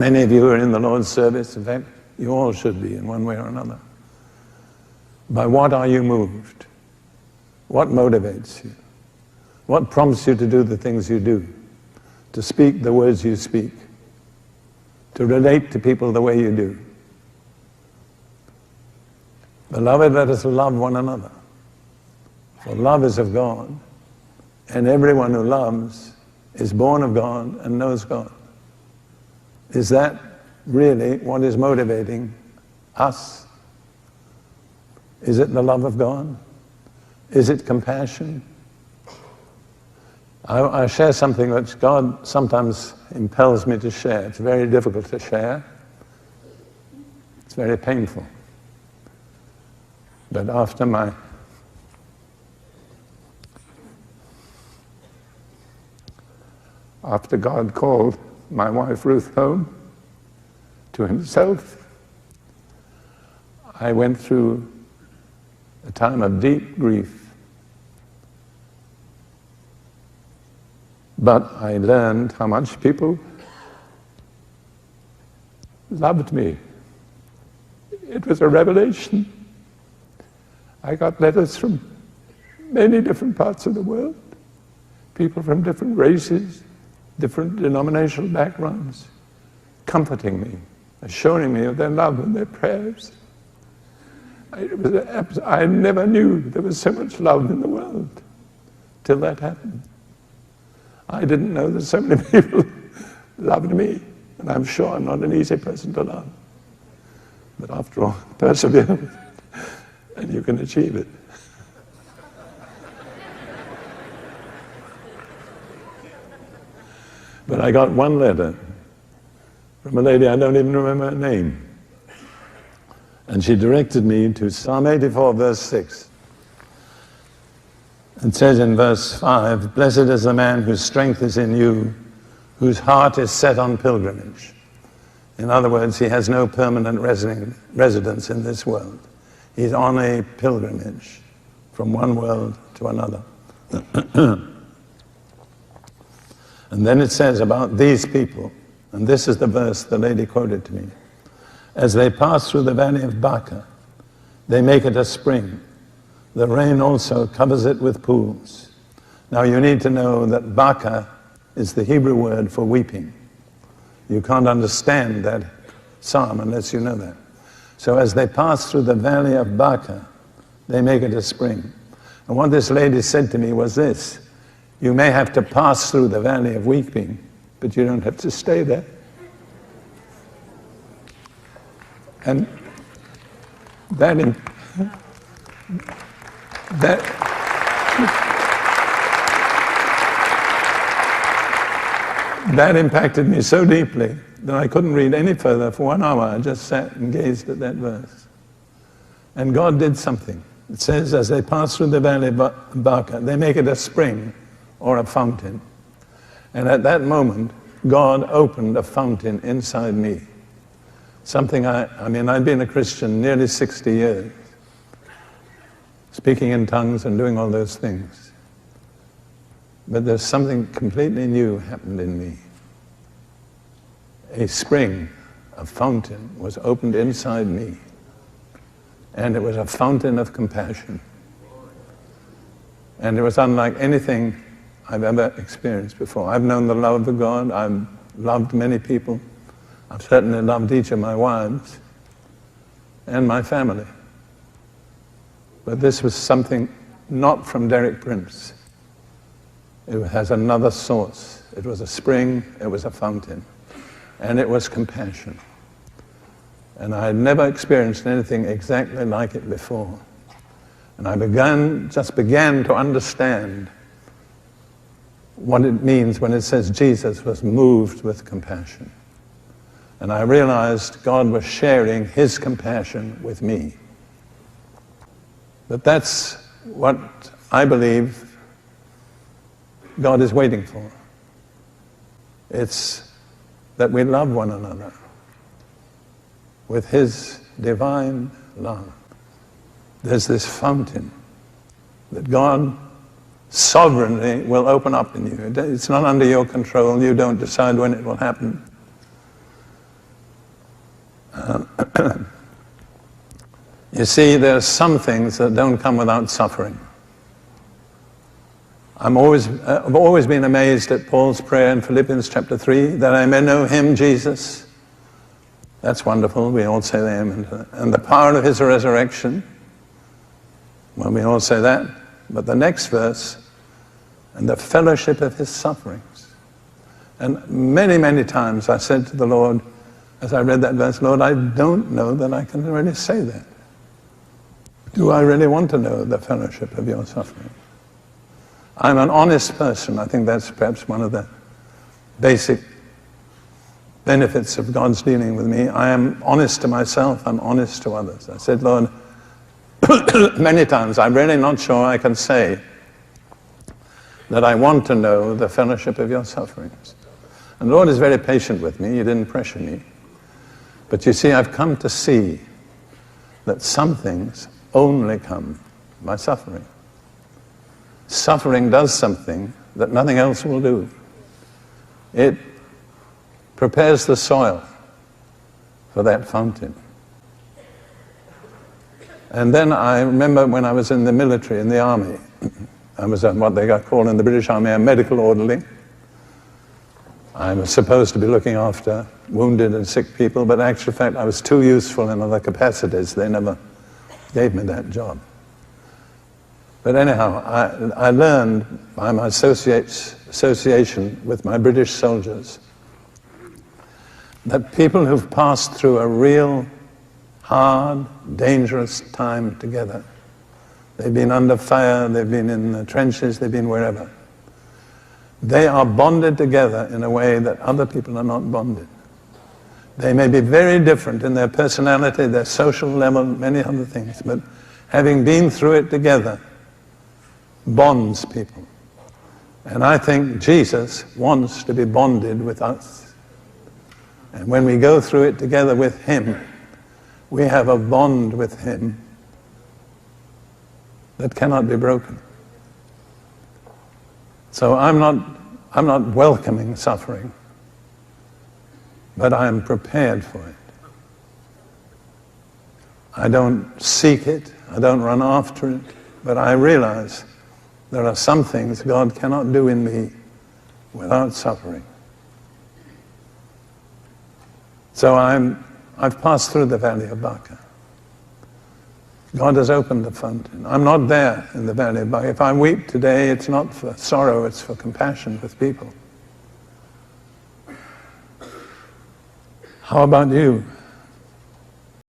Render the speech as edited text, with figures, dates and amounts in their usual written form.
Many of you are in the Lord's service. In fact, you all should be in one way or another. By what are you moved? What motivates you? What prompts you to do the things you do? To speak the words you speak? To relate to people the way you do? Beloved, let us love one another. For love is of God, and everyone who loves is born of God and knows God. Is that really what is motivating us? Is it the love of God? Is it compassion? I share something which God sometimes impels me to share. It's very difficult to share. It's very painful. But after God called my wife Ruth home to himself, I went through a time of deep grief. But I learned how much people loved me. It was a revelation. I got letters from many different parts of the world, people from different races, different denominational backgrounds, comforting me, assuring me of their love and their prayers. I never knew there was so much love in the world till that happened. I didn't know that so many people loved me, and I'm sure I'm not an easy person to love. But after all, persevere, and you can achieve it. But I got one letter from a lady, I don't even remember her name. And she directed me to Psalm 84, verse 6. It says in verse 5, "Blessed is the man whose strength is in you, whose heart is set on pilgrimage." In other words, he has no permanent residence in this world. He's on a pilgrimage from one world to another. And then it says about these people, and this is the verse the lady quoted to me, "As they pass through the valley of Baca, they make it a spring. The rain also covers it with pools." Now you need to know that Baca is the Hebrew word for weeping. You can't understand that psalm unless you know that. So as they pass through the valley of Baca, they make it a spring. And what this lady said to me was this: you may have to pass through the valley of weeping, but you don't have to stay there. And that impacted me so deeply that I couldn't read any further for 1 hour. I just sat and gazed at that verse. And God did something. It says, as they pass through the valley of Baca, they make it a spring or a fountain. And at that moment, God opened a fountain inside me. Something I'd been a Christian nearly 60 years, speaking in tongues and doing all those things. But there's something completely new happened in me. A spring, a fountain was opened inside me. And it was a fountain of compassion. And it was unlike anything I've ever experienced before. I've known the love of God. I've loved many people. I've certainly loved each of my wives and my family. But this was something not from Derek Prince. It has another source. It was a spring, it was a fountain, and it was compassion. And I had never experienced anything exactly like it before. And I just began to understand what it means when it says Jesus was moved with compassion. And I realized God was sharing his compassion with me. But that's what I believe God is waiting for. It's that we love one another with his divine love. There's this fountain that God sovereignly will open up in you. It's not under your control. You don't decide when it will happen. You see, there are some things that don't come without suffering. I've always been amazed at Paul's prayer in Philippians chapter 3, that I may know him, Jesus. That's wonderful, we all say the amen. And the power of his resurrection. Well, we all say that. But the next verse, and the fellowship of his sufferings. And many, many times I said to the Lord, as I read that verse, Lord, I don't know that I can really say that. Do I really want to know the fellowship of your suffering? I'm an honest person. I think that's perhaps one of the basic benefits of God's dealing with me. I am honest to myself, I'm honest to others. I said, Lord, many times, I'm really not sure I can say that I want to know the fellowship of your sufferings. And the Lord is very patient with me. He didn't pressure me. But you see, I've come to see that some things only come by suffering. Suffering does something that nothing else will do. It prepares the soil for that fountain. And then I remember when I was in the military, in the army, I was what they got called in the British Army a medical orderly. I was supposed to be looking after wounded and sick people, but in actual fact I was too useful in other capacities. They never gave me that job. But anyhow, I learned by my association with my British soldiers that people who've passed through a real hard, dangerous time together, they've been under fire, they've been in the trenches, they've been wherever, they are bonded together in a way that other people are not bonded. They may be very different in their personality, their social level, many other things, but having been through it together bonds people. And I think Jesus wants to be bonded with us. And when we go through it together with him, we have a bond with him that cannot be broken. So I'm not welcoming suffering, but I am prepared for it. I don't seek it, I don't run after it, but I realize there are some things God cannot do in me without suffering. So I've passed through the valley of Baca. God has opened the fountain. I'm not there in the valley of Baca. If I weep today, it's not for sorrow, it's for compassion with people. How about you?